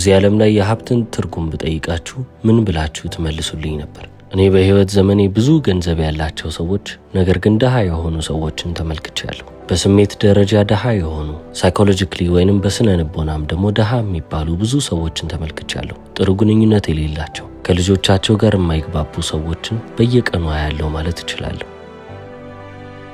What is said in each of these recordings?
በዚህ ዓለም ላይ የሀብትን ትርጉም ብጠይቃችሁ ምን ብላችሁ ትመልሱልኝ ነበር? እኔ በህይወት ዘመኔ ብዙ ገንዘብ ያላቸው ሰዎች ነገር ግን ደሃ የሆኑ ሰዎችን ተመልክቻለሁ። በስሜት ደረጃ ደሃ የሆኑ ሳይኮሎጂካሊ ወይንም በስነ ልቦናም ደግሞ ደሃ የሚባሉ ብዙ ሰዎችን ተመልክቻለሁ። ጥሩ ግንኙነት የሌላቸው ከልጆቻቸው ጋር የማይግባቡ ሰዎችን በየቀኑ አያለው ማለት እችላለሁ።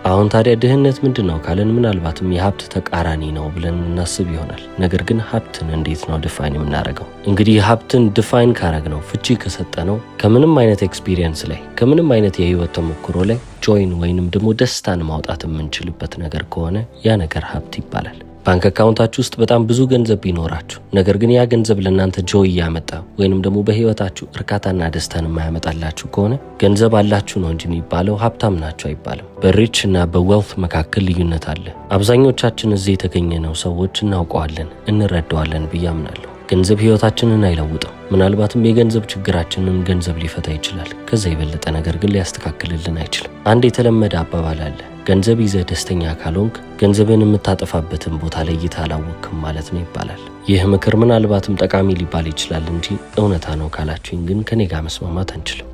አሁን ታዲያ ድህነት ምንድነው ካለን ምናልባትም የሀብት ተቃራኒ ነው ብለን እናስብ ይሆናል። ነገር ግን ሀብትን እንዴት ነው ዲፋይን የምናደርገው? እንግዲህ ሀብትን ዲፋይን ካረግነው ፍቺ ከሰጠነው ከምንም አይነት ኤክስፒሪየንስ ላይ ከምንም አይነት የህይወት ተሞክሮ ላይ ጆይን ወይንም ደግሞ ደስታን ማውጣት የምንችልበት ነገር ከሆነ ያ ነገር ሀብት ይባላል። ባንክ አካውንታችሁ ውስጥ በጣም ብዙ ገንዘብ ቢኖራችሁ ነገር ግን ያ ገንዘብ ለእናንተ ጆይ ያመጣ ወይንም ደግሞ በህይወታችሁ እርካታና ደስታን የማያመጣላችሁ ከሆነ ገንዘብ አላችሁ ነው እንጂ የሚባለው ሀብታም ናችሁ አይባልም። በሪች እና በዌልት መካከል ልዩነት አለ። አብዛኞቻችን እዚህ የተገኘነው ሰዎች እናውቀዋለን፣ እንረዳዋለን ብዬ አምናለሁ። ገንዘብ ህይወታችንን አይለውጥም። ምናልባትም የገንዘብ ችግራችንን ገንዘብ ሊፈታ ይችላል። ከዛ የበለጠ ነገር ግን ሊያስተካክልልን አይችልም። አንድ የተለመደ አባባል አለ። ገንዘብ ይዘህ ደስተኛ ካልሆንክ ገንዘብን የምታጠፋበትን ቦታ ለይተህ አላወቅም ማለት ነው ይባላል። ይህ ምክር ምናልባትም ጠቃሚ ሊባል ይችላል እንጂ እውነታ ነው ካላችሁኝ ግን ከኔ ጋር መስማማት አንችልም።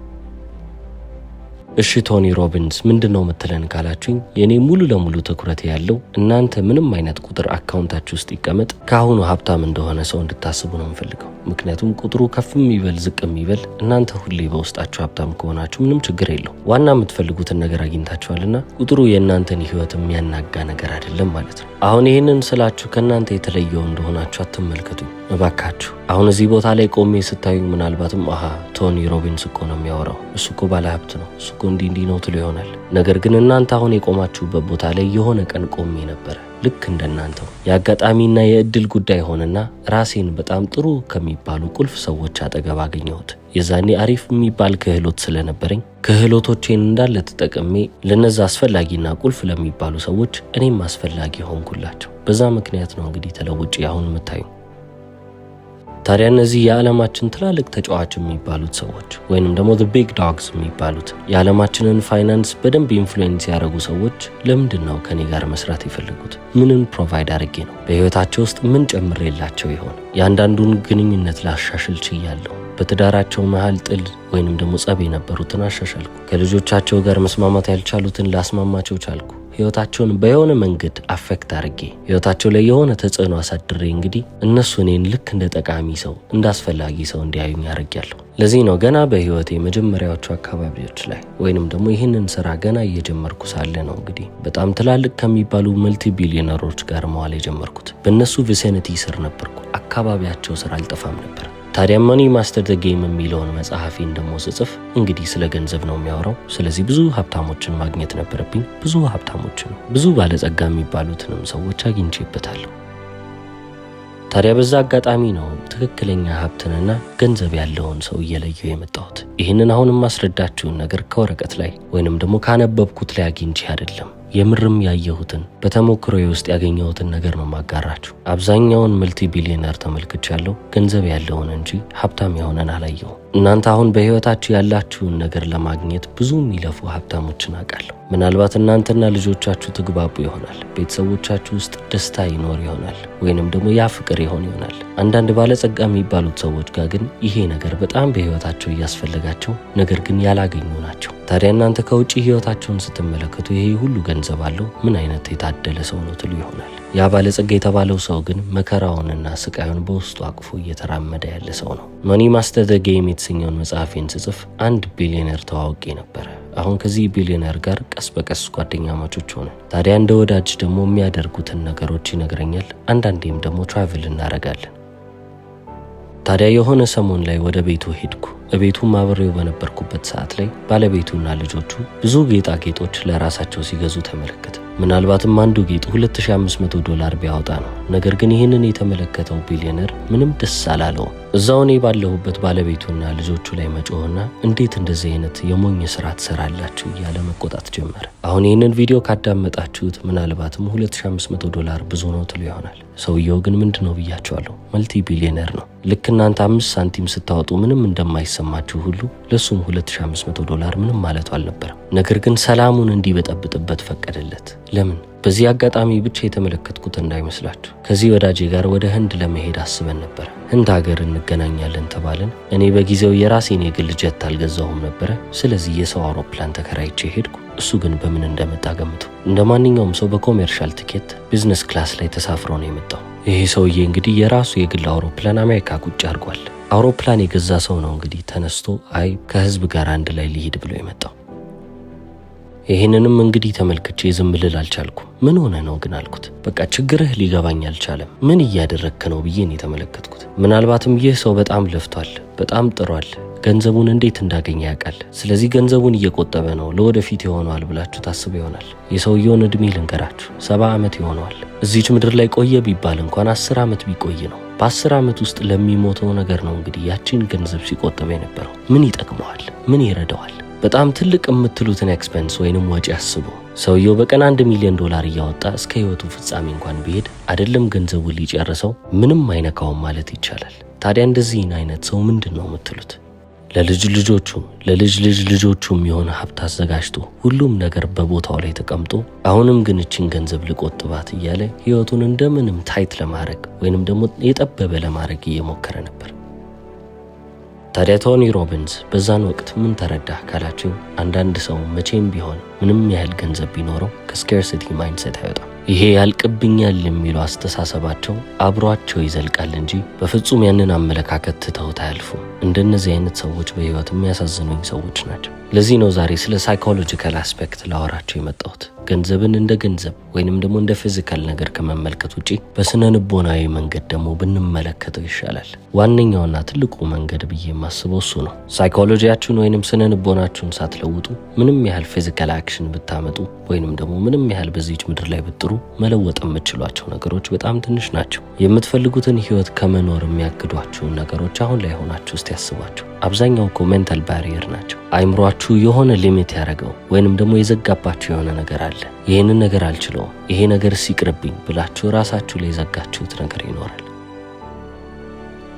እሺ ቶኒ ሮቢንስ ምንድነው የምትለን ካላችሁኝ የኔ ሙሉ ለሙሉ ትኩረት ያለው እናንተ ምንም አይነት ቁጥር አካውንታችሁ ውስጥ ይቀመጥ ከአሁኑ ሀብታም እንደሆነ ሰው እንድታስቡ ነው የምፈልገው። ምክንያቱም ቁጥሩ ከፍም ይበል ዝቅም ይበል እናንተ ሁሌ በውስጣችሁ ሀብታም ከሆናችሁ ምንም ችግር የለው። ዋና የምትፈልጉትን ነገር አግኝታችኋልና ቁጥሩ የእናንተን ህይወት የሚያናጋ ነገር አይደለም ማለት ነው። አሁን ይህንን ስላችሁ ከእናንተ የተለየው እንደሆናችሁ አትመልከቱኝ እባካችሁ። አሁን እዚህ ቦታ ላይ ቆሜ ስታዩኝ ምናልባትም ቶኒ ሮቢንስ እኮ ነው የሚያወራው፣ እሱ እኮ ባለ ሀብት ነው፣ እሱ እኮ እንዲህ ነው ትሉ ይሆናል። ነገር ግን እናንተ አሁን የቆማችሁበት ቦታ ላይ የሆነ ቀን ቆሜ ነበረ ልክ እንደናንተው። የአጋጣሚና የእድል ጉዳይ ሆነና ራሴን በጣም ጥሩ ከሚባሉ ቁልፍ ሰዎች አጠገብ አገኘሁት። የዛኔ አሪፍ የሚባል ክህሎት ስለነበረኝ ክህሎቶቼን እንዳለ ተጠቅሜ ለነዛ አስፈላጊና ቁልፍ ለሚባሉ ሰዎች እኔም አስፈላጊ ሆንኩላቸው። በዛ ምክንያት ነው እንግዲህ ተለውጬ አሁን የምታዩ። ታዲያ እነዚህ የዓለማችን ትላልቅ ተጫዋች የሚባሉት ሰዎች ወይንም ደግሞ the big dogs የሚባሉት የዓለማችንን ፋይናንስ በደንብ ኢንፍሉዌንስ ያደረጉ ሰዎች ለምንድን ነው ከኔ ጋር መስራት የፈለጉት? ምንን ፕሮቫይድ አድርጌ ነው? በህይወታቸው ውስጥ ምን ጨምሬላቸው ይሆን? የአንዳንዱን ግንኙነት ላሻሽል ችያለሁ። በትዳራቸው መሃል ጥል ወይንም ደግሞ ጸብ የነበሩትን አሻሻልኩ። ከልጆቻቸው ጋር መስማማት ያልቻሉትን ላስማማቸው ቻልኩ። ህይወታቸውን በየሆነ መንገድ አፌክት አድርጌ ህይወታቸው ላይ የሆነ ተጽዕኖ አሳድሬ እንግዲህ እነሱ እኔን ልክ እንደ ጠቃሚ ሰው እንደ አስፈላጊ ሰው እንዲያዩኝ አድርጌያለሁ። ለዚህ ነው ገና በህይወቴ መጀመሪያዎቹ አካባቢዎች ላይ ወይንም ደግሞ ይህንን ስራ ገና እየጀመርኩ ሳለ ነው እንግዲህ በጣም ትላልቅ ከሚባሉ መልቲ ቢሊዮነሮች ጋር መዋል የጀመርኩት። በእነሱ ቪሲኒቲ ስር ነበርኩ። አካባቢያቸው ስራ አልጠፋም ነበር። ታዲያ መኒ ማስተር ዘ ጌም የሚለውን መጽሐፌን ደግሞ ስጽፍ እንግዲህ ስለ ገንዘብ ነው የሚያወራው። ስለዚህ ብዙ ሀብታሞችን ማግኘት ነበረብኝ። ብዙ ሀብታሞችን ብዙ ባለጸጋ የሚባሉትንም ሰዎች አግኝቼበታለሁ። ታዲያ በዛ አጋጣሚ ነው ትክክለኛ ሀብትንና ገንዘብ ያለውን ሰው እየለየው የመጣሁት። ይህንን አሁን ማስረዳችሁን ነገር ከወረቀት ላይ ወይንም ደግሞ ካነበብኩት ላይ አግኝቼ አይደለም። የምርም ያየሁትን በተሞክሮዬ ውስጥ ያገኘሁትን ነገር ነው ማጋራችሁ። አብዛኛውን መልቲ ቢሊዮነር ተመልክቻለሁ፣ ገንዘብ ያለውን እንጂ ሀብታም የሆነን አላየሁም። እናንተ አሁን በህይወታችሁ ያላችሁን ነገር ለማግኘት ብዙ የሚለፉ ሀብታሞችን አውቃለሁ። ምናልባት እናንተና ልጆቻችሁ ትግባቡ ይሆናል፣ ቤተሰቦቻችሁ ውስጥ ደስታ ይኖር ይሆናል፣ ወይንም ደግሞ ያ ፍቅር ይሆን ይሆናል። አንዳንድ ባለጸጋ የሚባሉት ሰዎች ጋር ግን ይሄ ነገር በጣም በህይወታቸው እያስፈለጋቸው ነገር ግን ያላገኙ ናቸው። ታዲያ እናንተ ከውጪ ህይወታቸውን ስትመለከቱ ይሄ ሁሉ ገንዘብ አለው ምን አይነት የታደለ ሰው ነው ትሉ ይሆናል። ያ ባለጸጋ የተባለው ሰው ግን መከራውንና ስቃዩን በውስጡ አቅፎ እየተራመደ ያለ ሰው ነው። መኒ ማስተር ዘ ጌም የተሰኘውን መጽሐፌን ስጽፍ አንድ ቢሊዮነር ተዋውቄ ነበረ። አሁን ከዚህ ቢሊዮነር ጋር ቀስ በቀስ ጓደኛማቾች ሆነን ታዲያ እንደ ወዳጅ ደግሞ የሚያደርጉትን ነገሮች ይነግረኛል። አንዳንዴም ደግሞ ትራቭል እናደርጋለን። ታዲያ የሆነ ሰሞን ላይ ወደ ቤቱ ሄድኩ። እቤቱም አብሬው በነበርኩበት ሰዓት ላይ ባለቤቱና ልጆቹ ብዙ ጌጣጌጦች ለራሳቸው ሲገዙ ተመለከተ። ምናልባትም አንዱ ጌጥ $2500 ቢያወጣ ነው። ነገር ግን ይህንን የተመለከተው ቢሊዮነር ምንም ደስ አላለው። እዛው እኔ ባለሁበት ባለቤቱና ልጆቹ ላይ መጮህና እንዴት እንደዚህ አይነት የሞኝ ስራ ትሰራላችሁ እያለ መቆጣት ጀመረ። አሁን ይህንን ቪዲዮ ካዳመጣችሁት ምናልባትም $2500 ብዙ ነው ትሉ ይሆናል። ሰውየው ግን ምንድነው ብያቸዋለሁ፣ መልቲ ቢሊዮነር ነው። ልክ እናንተ 5 ሳንቲም ስታወጡ ምንም እንደማይሰማ እንደሚሰማችሁ ሁሉ ለሱም $2500 ምንም ማለቱ አልነበረም። ነገር ግን ሰላሙን እንዲበጠብጥበት ፈቀደለት። ለምን? በዚህ አጋጣሚ ብቻ የተመለከትኩት እንዳይመስላችሁ። ከዚህ ወዳጄ ጋር ወደ ህንድ ለመሄድ አስበን ነበር። ህንድ ሀገር እንገናኛለን ተባልን። እኔ በጊዜው የራሴን የግል ጀት አልገዛሁም ነበረ። ስለዚህ የሰው አውሮፕላን ተከራይቼ ሄድኩ። እሱ ግን በምን እንደመጣ ገምቱ። እንደ ማንኛውም ሰው በኮሜርሻል ቲኬት ቢዝነስ ክላስ ላይ ተሳፍሮ ነው የመጣው። ይሄ ሰውዬ እንግዲህ የራሱ የግል አውሮፕላን አሜሪካ ቁጭ አድርጓል። አውሮፕላን የገዛ ሰው ነው እንግዲህ ተነስቶ ከህዝብ ጋር አንድ ላይ ሊሄድ ብሎ የመጣው። ይህንንም እንግዲህ ተመልክቼ ዝም ልል አልቻልኩም። ምን ሆነ ነው ግን አልኩት። በቃ ችግርህ ሊገባኝ አልቻለም። ምን እያደረግክ ነው ብዬ ነው የተመለከትኩት። ምናልባትም ይህ ሰው በጣም ለፍቷል፣ በጣም ጥሯል፣ ገንዘቡን እንዴት እንዳገኘ ያውቃል። ስለዚህ ገንዘቡን እየቆጠበ ነው፣ ለወደፊት ይሆነዋል ብላችሁ ታስቡ ይሆናል። የሰውየውን እድሜ ልንገራችሁ፣ 70 ዓመት ይሆነዋል። እዚች ምድር ላይ ቆየ ቢባል እንኳን 10 ዓመት ቢቆይ ነው። በ10 ዓመት ውስጥ ለሚሞተው ነገር ነው እንግዲህ ያቺን ገንዘብ ሲቆጠበ የነበረው። ምን ይጠቅመዋል? ምን ይረዳዋል? በጣም ትልቅ የምትሉትን ኤክስፔንስ ወይንም ወጪ አስቡ። ሰውየው በቀን $1 ሚሊዮን እያወጣ እስከ ህይወቱ ፍጻሜ እንኳን ቢሄድ አይደለም ገንዘቡ ሊጨርሰው ምንም አይነካውም ማለት ይቻላል። ታዲያ እንደዚህን አይነት ሰው ምንድን ነው የምትሉት? ለልጅ ልጆቹ የሚሆን ሀብት አዘጋጅቶ ሁሉም ነገር በቦታው ላይ ተቀምጦ አሁንም ግን እችን ገንዘብ ልቆጥባት እያለ ህይወቱን እንደምንም ታይት ለማድረግ ወይንም ደግሞ የጠበበ ለማድረግ እየሞከረ ነበር። ታዲያ ቶኒ ሮቢንስ በዛን ወቅት ምን ተረዳህ ካላችሁ፣ አንዳንድ ሰው መቼም ቢሆን ምንም ያህል ገንዘብ ቢኖረው ከስኬርሲቲ ማይንድሴት አይወጣም። ይሄ ያልቅብኛል የሚለው አስተሳሰባቸው አብሯቸው ይዘልቃል እንጂ በፍጹም ያንን አመለካከት ትተውት አያልፉም። እንደነዚህ አይነት ሰዎች በህይወት የሚያሳዝኑኝ ሰዎች ናቸው። ለዚህ ነው ዛሬ ስለ ሳይኮሎጂካል አስፔክት ላወራቸው የመጣሁት። ገንዘብን እንደ ገንዘብ ወይንም ደግሞ እንደ ፊዚካል ነገር ከመመልከት ውጪ በስነ ልቦናዊ መንገድ ደግሞ ብንመለከተው ይሻላል። ዋነኛውና ትልቁ መንገድ ብዬ የማስበው እሱ ነው። ሳይኮሎጂያችሁን ወይንም ስነ ልቦናችሁን ሳትለውጡ ምንም ያህል ፊዚካል አክሽን ብታመጡ ወይንም ደግሞ ምንም ያህል በዚች ምድር ላይ ብጥሩ መለወጥ የምትችሏቸው ነገሮች በጣም ትንሽ ናቸው። የምትፈልጉትን ህይወት ከመኖር የሚያግዷችሁን ነገሮች አሁን ላይ ሆናችሁ እስቲ ያስቧቸው። አብዛኛው እኮ ሜንታል ባሪየር ናቸው። አይምሯችሁ የሆነ ሊሚት ያደረገው ወይንም ደግሞ የዘጋባችሁ የሆነ ነገር አለ። ይህንን ነገር አልችለውም፣ ይሄ ነገር ሲቅርብኝ ብላችሁ ራሳችሁ ላይ የዘጋችሁት ነገር ይኖራል።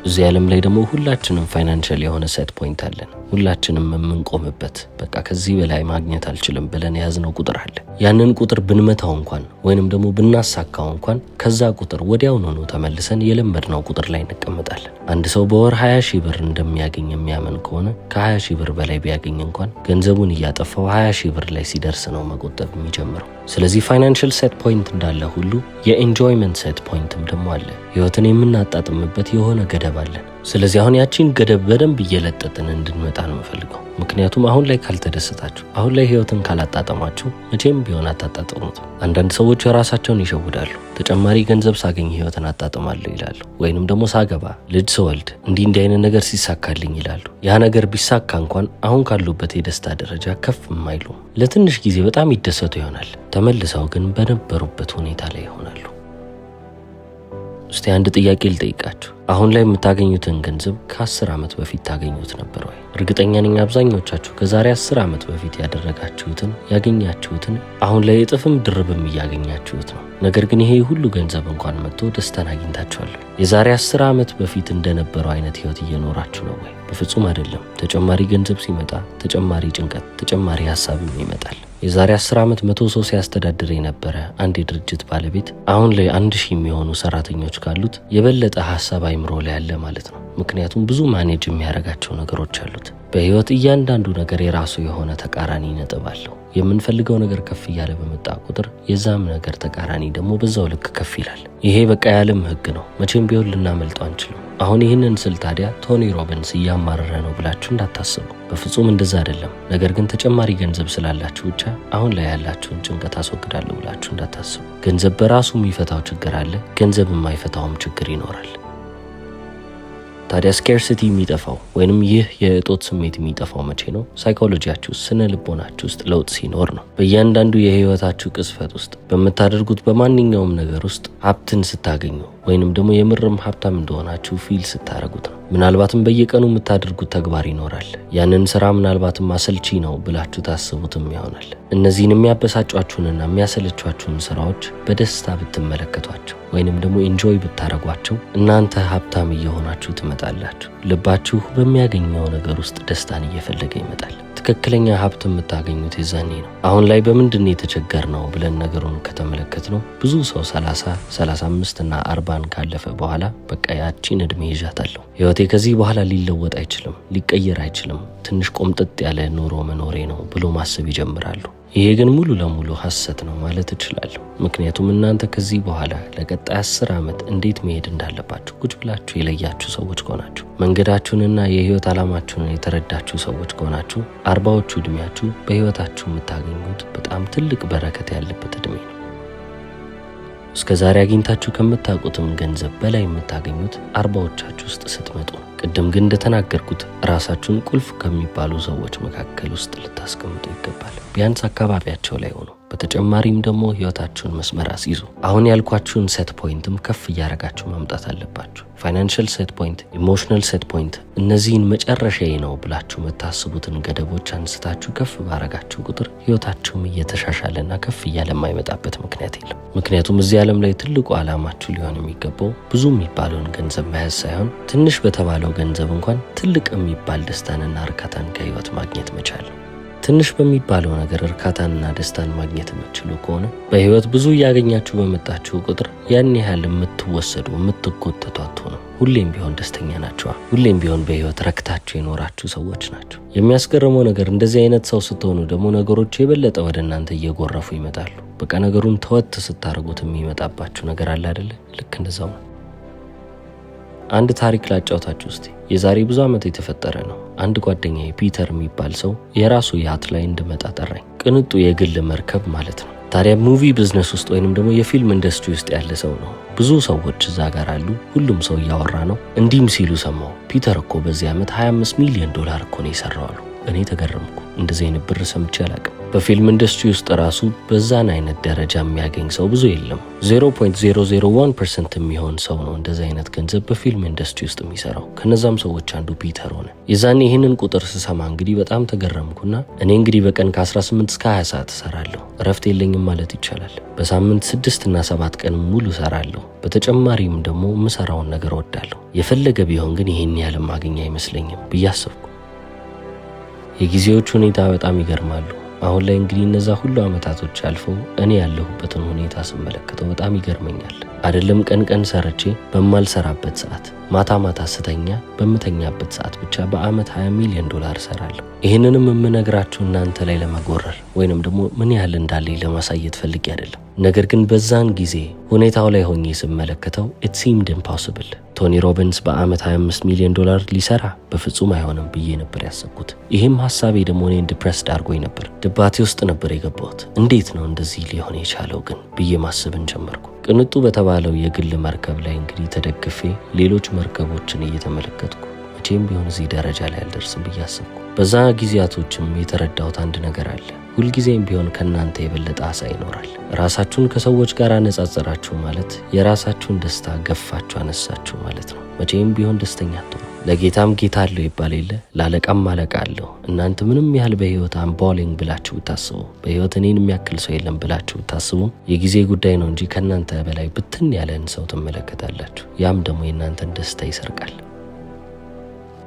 እዚህ ዓለም ላይ ደግሞ ሁላችንም ፋይናንሻል የሆነ ሴት ፖይንት አለን። ሁላችንም የምንቆምበት በቃ ከዚህ በላይ ማግኘት አልችልም ብለን የያዝነው ቁጥር አለ። ያንን ቁጥር ብንመታው እንኳን ወይንም ደግሞ ብናሳካው እንኳን ከዛ ቁጥር ወዲያውኑ ነው ተመልሰን የለመድነው ቁጥር ላይ እንቀመጣለን። አንድ ሰው በወር 20 ሺህ ብር እንደሚያገኝ የሚያምን ከሆነ ከ20 ሺህ ብር በላይ ቢያገኝ እንኳን ገንዘቡን እያጠፋው 20 ሺህ ብር ላይ ሲደርስ ነው መቆጠብ የሚጀምረው። ስለዚህ ፋይናንሻል ሴት ፖይንት እንዳለ ሁሉ የኤንጆይመንት ሴት ፖይንትም ደግሞ አለ። ህይወትን የምናጣጥምበት የሆነ ገደብ አለን። ስለዚህ አሁን ያቺን ገደብ በደንብ እየለጠጥን እንድንመጣ ነው የምፈልገው። ምክንያቱም አሁን ላይ ካልተደሰታችሁ፣ አሁን ላይ ህይወትን ካላጣጠማችሁ መቼም ቢሆን አታጣጥሙት። አንዳንድ ሰዎች ራሳቸውን ይሸውዳሉ። ተጨማሪ ገንዘብ ሳገኝ ህይወትን አጣጥማለሁ ይላሉ። ወይንም ደግሞ ሳገባ፣ ልጅ ስወልድ እንዲህ አይነት ነገር ሲሳካልኝ ይላሉ። ያ ነገር ቢሳካ እንኳን አሁን ካሉበት የደስታ ደረጃ ከፍ አይሉም። ለትንሽ ጊዜ በጣም ይደሰቱ ይሆናል። ተመልሰው ግን በነበሩበት ሁኔታ ላይ ይሆናሉ። እስቲ አንድ ጥያቄ ልጠይቃችሁ። አሁን ላይ የምታገኙትን ገንዘብ ከ10 ዓመት በፊት ታገኙት ነበር ወይ? እርግጠኛ ነኝ አብዛኞቻችሁ ከዛሬ 10 ዓመት በፊት ያደረጋችሁትን ያገኛችሁትን አሁን ላይ እጥፍም ድርብም እያገኛችሁት ነው። ነገር ግን ይሄ ሁሉ ገንዘብ እንኳን መጥቶ ደስታን አግኝታችኋል? የዛሬ 10 ዓመት በፊት እንደነበረው አይነት ህይወት እየኖራችሁ ነው ወይ? በፍጹም አይደለም። ተጨማሪ ገንዘብ ሲመጣ ተጨማሪ ጭንቀት፣ ተጨማሪ ሀሳብም ይመጣል። የዛሬ 10 ዓመት 100 ሰው ሲያስተዳድር የነበረ አንድ የድርጅት ባለቤት አሁን ላይ 1000 የሚሆኑ ሰራተኞች ካሉት የበለጠ ሀሳብ አይምሮ ላይ ያለ ማለት ነው። ምክንያቱም ብዙ ማኔጅ የሚያደርጋቸው ነገሮች አሉት። በህይወት እያንዳንዱ ነገር የራሱ የሆነ ተቃራኒ ነጥብ አለው። የምንፈልገው ነገር ከፍ እያለ በመጣ ቁጥር የዛም ነገር ተቃራኒ ደግሞ በዛው ልክ ከፍ ይላል። ይሄ በቃ የዓለም ህግ ነው። መቼም ቢሆን ልናመልጠው አንችልም። አሁን ይህንን ስል ታዲያ ቶኒ ሮቢንስ እያማረረ ነው ብላችሁ እንዳታስቡ። በፍጹም እንደዛ አይደለም። ነገር ግን ተጨማሪ ገንዘብ ስላላችሁ ብቻ አሁን ላይ ያላችሁን ጭንቀት አስወግዳለሁ ብላችሁ እንዳታስቡ። ገንዘብ በራሱ የሚፈታው ችግር አለ፣ ገንዘብ የማይፈታውም ችግር ይኖራል። ታዲያ ስኬርሲቲ የሚጠፋው ወይንም ይህ የእጦት ስሜት የሚጠፋው መቼ ነው? ሳይኮሎጂያችሁ ውስጥ፣ ስነ ልቦናችሁ ውስጥ ለውጥ ሲኖር ነው። በእያንዳንዱ የህይወታችሁ ቅጽበት ውስጥ፣ በምታደርጉት በማንኛውም ነገር ውስጥ ሀብትን ስታገኙ ወይንም ደግሞ የምርም ሀብታም እንደሆናችሁ ፊል ስታረጉት ነው። ምናልባትም በየቀኑ የምታደርጉት ተግባር ይኖራል። ያንን ስራ ምናልባትም አሰልቺ ነው ብላችሁ ታስቡትም ይሆናል። እነዚህን የሚያበሳጯችሁንና የሚያሰለቿችሁን ስራዎች በደስታ ብትመለከቷቸው ወይንም ደግሞ ኢንጆይ ብታረጓቸው እናንተ ሀብታም እየሆናችሁ ትመጣላችሁ። ልባችሁ በሚያገኘው ነገር ውስጥ ደስታን እየፈለገ ይመጣል። ትክክለኛ ሀብት የምታገኙት የዛኔ ነው። አሁን ላይ በምንድን የተቸገር ነው ብለን ነገሩን ከተመለከት ነው ብዙ ሰው 30፣ 35 እና 40 ካለፈ በኋላ በቃ ያቺን እድሜ ይዣታለሁ፣ ህይወቴ ከዚህ በኋላ ሊለወጥ አይችልም፣ ሊቀየር አይችልም፣ ትንሽ ቆምጠጥ ያለ ኑሮ መኖሬ ነው ብሎ ማሰብ ይጀምራሉ። ይሄ ግን ሙሉ ለሙሉ ሐሰት ነው ማለት እችላለሁ። ምክንያቱም እናንተ ከዚህ በኋላ ለቀጣይ 10 ዓመት እንዴት መሄድ እንዳለባችሁ ቁጭ ብላችሁ የለያችሁ ሰዎች ከሆናችሁ፣ መንገዳችሁንና የህይወት ዓላማችሁን የተረዳችሁ ሰዎች ከሆናችሁ 40ዎቹ እድሜያችሁ በህይወታችሁ የምታገኙት በጣም ትልቅ በረከት ያለበት እድሜ ነው። እስከ ዛሬ አግኝታችሁ ከምታውቁትም ገንዘብ በላይ የምታገኙት 40ዎቻችሁ ውስጥ ስትመጡ ነው። ቅድም ግን እንደተናገርኩት ራሳችሁን ቁልፍ ከሚባሉ ሰዎች መካከል ውስጥ ልታስቀምጡ ይገባል። ቢያንስ አካባቢያቸው ላይ ሆኖ፣ በተጨማሪም ደግሞ ህይወታችሁን መስመር አስይዙ። አሁን ያልኳችሁን ሴት ፖይንትም ከፍ እያረጋችሁ ማምጣት አለባችሁ። ፋይናንሻል ሴት ፖይንት፣ ኢሞሽናል ሴት ፖይንት፣ እነዚህን መጨረሻዬ ነው ብላችሁ መታስቡትን ገደቦች አንስታችሁ ከፍ ባረጋችሁ ቁጥር ህይወታችሁም እየተሻሻለና ከፍ እያለ የማይመጣበት ምክንያት የለም። ምክንያቱም እዚህ ዓለም ላይ ትልቁ ዓላማችሁ ሊሆን የሚገባው ብዙ የሚባለውን ገንዘብ መያዝ ሳይሆን ትንሽ በተባለው ገንዘብ እንኳን ትልቅ የሚባል ደስታንና እርካታን ከህይወት ማግኘት መቻል ነው። ትንሽ በሚባለው ነገር እርካታንና ደስታን ማግኘት የምትችሉ ከሆነ በህይወት ብዙ እያገኛችሁ በመጣችሁ ቁጥር ያን ያህል የምትወሰዱ የምትጎተቱ አትሆኑ። ሁሌም ቢሆን ደስተኛ ናቸው። ሁሌም ቢሆን በህይወት ረክታችሁ የኖራችሁ ሰዎች ናቸው። የሚያስገርመው ነገር እንደዚህ አይነት ሰው ስትሆኑ ደግሞ ነገሮች የበለጠ ወደ እናንተ እየጎረፉ ይመጣሉ። በቃ ነገሩን ተወት ስታደርጉት የሚመጣባችሁ ነገር አለ አይደለ? ልክ እንደዛው ነው። አንድ ታሪክ ላጫውታችሁ እስቲ። የዛሬ ብዙ ዓመት የተፈጠረ ነው። አንድ ጓደኛዬ ፒተር የሚባል ሰው የራሱ ያት ላይ እንድመጣ ጠራኝ። ቅንጡ የግል መርከብ ማለት ነው። ታዲያ ሙቪ ቢዝነስ ውስጥ ወይንም ደግሞ የፊልም ኢንዱስትሪ ውስጥ ያለ ሰው ነው። ብዙ ሰዎች እዛ ጋር አሉ። ሁሉም ሰው እያወራ ነው። እንዲህም ሲሉ ሰማሁ፣ ፒተር እኮ በዚህ ዓመት $25 ሚሊዮን እኮ ነው የሰራው አሉ። እኔ ተገረምኩ። እንደዚህ አይነት ብር ሰምቼ አላውቅም። በፊልም ኢንዱስትሪ ውስጥ ራሱ በዛን አይነት ደረጃ የሚያገኝ ሰው ብዙ የለም። 0.001% የሚሆን ሰው ነው እንደዚህ አይነት ገንዘብ በፊልም ኢንዱስትሪ ውስጥ የሚሰራው። ከነዛም ሰዎች አንዱ ፒተር ሆነ። የዛኔ ይህንን ቁጥር ስሰማ እንግዲህ በጣም ተገረምኩና እኔ እንግዲህ በቀን ከ18 እስከ 20 ሰዓት እሰራለሁ። እረፍት የለኝም ማለት ይቻላል። በሳምንት 6 እና 7 ቀን ሙሉ እሰራለሁ። በተጨማሪም ደግሞ የምሰራውን ነገር እወዳለሁ። የፈለገ ቢሆን ግን ይህን ያህል ማግኘት አይመስለኝም ብዬ አሰብኩ። የጊዜዎች ሁኔታ በጣም ይገርማሉ። አሁን ላይ እንግዲህ እነዛ ሁሉ ዓመታቶች አልፈው እኔ ያለሁበትን ሁኔታ ስመለከተው በጣም ይገርመኛል። አይደለም ቀን ቀን ሰርቼ በማልሰራበት ሰዓት፣ ማታ ማታ ስተኛ በምተኛበት ሰዓት ብቻ በአመት $20 ሚሊዮን እሰራለሁ። ይህንንም የምነግራችሁ እናንተ ላይ ለማጎረር ወይንም ደግሞ ምን ያህል እንዳለኝ ለማሳየት ፈልጌ አይደለም። ነገር ግን በዛን ጊዜ ሁኔታው ላይ ሆኜ ስመለከተው it seemed impossible። ቶኒ ሮቢንስ በአመት $25 ሚሊዮን ሊሰራ በፍጹም አይሆንም ብዬ ነበር ያሰብኩት። ይህም ሐሳቤ ደግሞ እኔን ዲፕሬስድ አድርጎኝ ነበር። ድባቴ ውስጥ ነበር የገባሁት። እንዴት ነው እንደዚህ ሊሆን የቻለው ግን ብዬ ማሰብን ጀመርኩ። ቅንጡ በተባለው የግል መርከብ ላይ እንግዲህ ተደግፌ ሌሎች መርከቦችን እየተመለከትኩ መቼም ቢሆን እዚህ ደረጃ ላይ አልደርስም ብዬ አሰብኩ። በዛ ጊዜያቶችም የተረዳሁት አንድ ነገር አለ። ሁልጊዜም ቢሆን ከናንተ የበለጠ አሳ ይኖራል። ራሳችሁን ከሰዎች ጋር አነጻጸራችሁ ማለት የራሳችሁን ደስታ ገፋችሁ አነሳችሁ ማለት ነው። መቼም ቢሆን ደስተኛ አትሆኑ። ለጌታም ጌታ አለው ይባል የለ፣ ለአለቃም አለቃ አለው። እናንተ ምንም ያህል በህይወት አምባሊንግ ብላችሁ ብታስቡ፣ በህይወት እኔን የሚያክል ሰው የለም ብላችሁ ብታስቡ የጊዜ ጉዳይ ነው እንጂ ከናንተ በላይ ብትን ያለን ሰው ትመለከታላችሁ። ያም ደግሞ የናንተን ደስታ ይሰርቃል።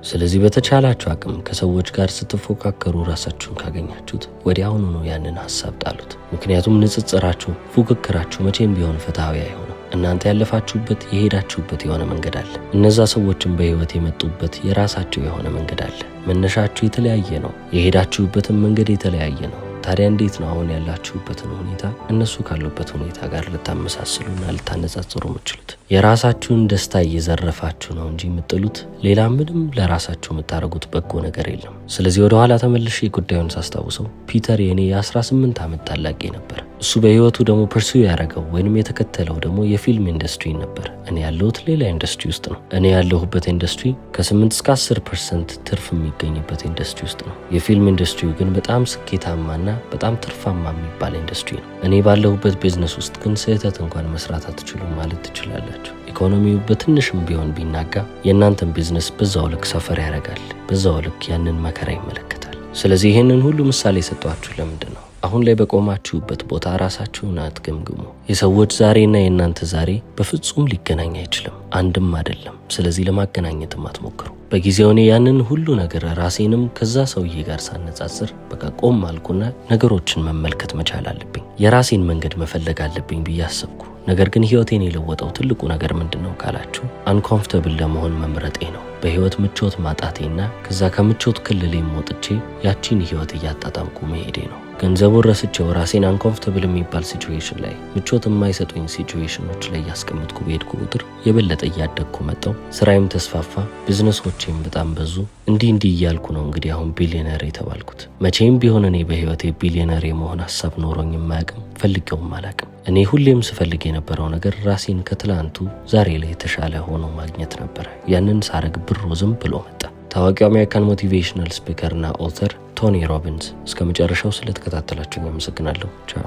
ስለዚህ በተቻላችሁ አቅም ከሰዎች ጋር ስትፎካከሩ ራሳችሁን ካገኛችሁት ወዲያውኑ ነው ያንን ሐሳብ ጣሉት። ምክንያቱም ንጽጽራችሁ፣ ፉክክራችሁ መቼም ቢሆን ፍትሃዊ አይሆንም። እናንተ ያለፋችሁበት የሄዳችሁበት የሆነ መንገድ አለ። እነዛ ሰዎችም በህይወት የመጡበት የራሳቸው የሆነ መንገድ አለ። መነሻችሁ የተለያየ ነው። የሄዳችሁበትን መንገድ የተለያየ ነው። ታዲያ እንዴት ነው አሁን ያላችሁበትን ሁኔታ እነሱ ካሉበት ሁኔታ ጋር ልታመሳስሉና ልታነጻጽሩ የምትችሉት? የራሳችሁን ደስታ እየዘረፋችሁ ነው እንጂ የምትጥሉት ሌላ ምንም ለራሳችሁ የምታደርጉት በጎ ነገር የለም። ስለዚህ ወደ ኋላ ተመልሼ ጉዳዩን ሳስታውሰው ፒተር የኔ የ18 ዓመት ታላቄ ነበር። እሱ በህይወቱ ደግሞ ፐርሲው ያደረገው ወይንም የተከተለው ደግሞ የፊልም ኢንዱስትሪ ነበር። እኔ ያለሁት ሌላ ኢንዱስትሪ ውስጥ ነው። እኔ ያለሁበት ኢንዱስትሪ ከ8 እስከ 10% ትርፍ የሚገኝበት ኢንዱስትሪ ውስጥ ነው። የፊልም ኢንዱስትሪው ግን በጣም ስኬታማና በጣም ትርፋማ የሚባል ኢንዱስትሪ ነው። እኔ ባለሁበት ቢዝነስ ውስጥ ግን ስህተት እንኳን መስራት አትችሉም ማለት ትችላላችሁ። ኢኮኖሚው በትንሽም ቢሆን ቢናጋ የእናንተን ቢዝነስ በዛው ልክ ሰፈር ያደርጋል፣ በዛው ልክ ያንን መከራ ይመለከታል። ስለዚህ ይህንን ሁሉ ምሳሌ የሰጧችሁ ለምንድን ነው? አሁን ላይ በቆማችሁበት ቦታ ራሳችሁን አትገምግሙ። የሰዎች ዛሬና የእናንተ ዛሬ በፍጹም ሊገናኝ አይችልም፣ አንድም አይደለም። ስለዚህ ለማገናኘትም አትሞክሩ። በጊዜው እኔ ያንን ሁሉ ነገር ራሴንም ከዛ ሰውዬ ጋር ሳነጻጽር በቃ ቆም አልኩና ነገሮችን መመልከት መቻል አለብኝ፣ የራሴን መንገድ መፈለግ አለብኝ ብዬ አሰብኩ። ነገር ግን ህይወቴን የለወጠው ትልቁ ነገር ምንድነው ካላችሁ አንኮምፎርታብል ለመሆን መምረጤ ነው። በህይወት ምቾት ማጣቴና ከዛ ከምቾት ክልሌም ወጥቼ ያቺን ህይወት እያጣጣምኩ መሄዴ ነው። ገንዘቡን ረስቼው ራሴን አንኮምፎርታብል የሚባል ሲቹዌሽን ላይ ምቾት የማይሰጡኝ ሲቹዌሽኖች ላይ ያስቀምጥኩ በሄድኩ ቁጥር የበለጠ እያደግኩ መጣው። ስራዬም ተስፋፋ፣ ቢዝነሶቼም በጣም በዙ። እንዲህ እያልኩ ነው እንግዲህ አሁን ቢሊየነር የተባልኩት። መቼም ቢሆን እኔ በህይወቴ ቢሊየነር የመሆን ሀሳብ ኖሮኝ የማያውቅም፣ ፈልጌውም አላውቅም። እኔ ሁሌም ስፈልግ የነበረው ነገር ራሴን ከትላንቱ ዛሬ ላይ የተሻለ ሆኖ ማግኘት ነበረ። ያንን ሳረግ ብሩ ዝም ብሎ መጣ። ታዋቂው አሜሪካን ሞቲቬሽናል ስፒከርና ኦተር ቶኒ ሮቢንስ። እስከ መጨረሻው ስለተከታተላችሁ አመሰግናለሁ። ቻው።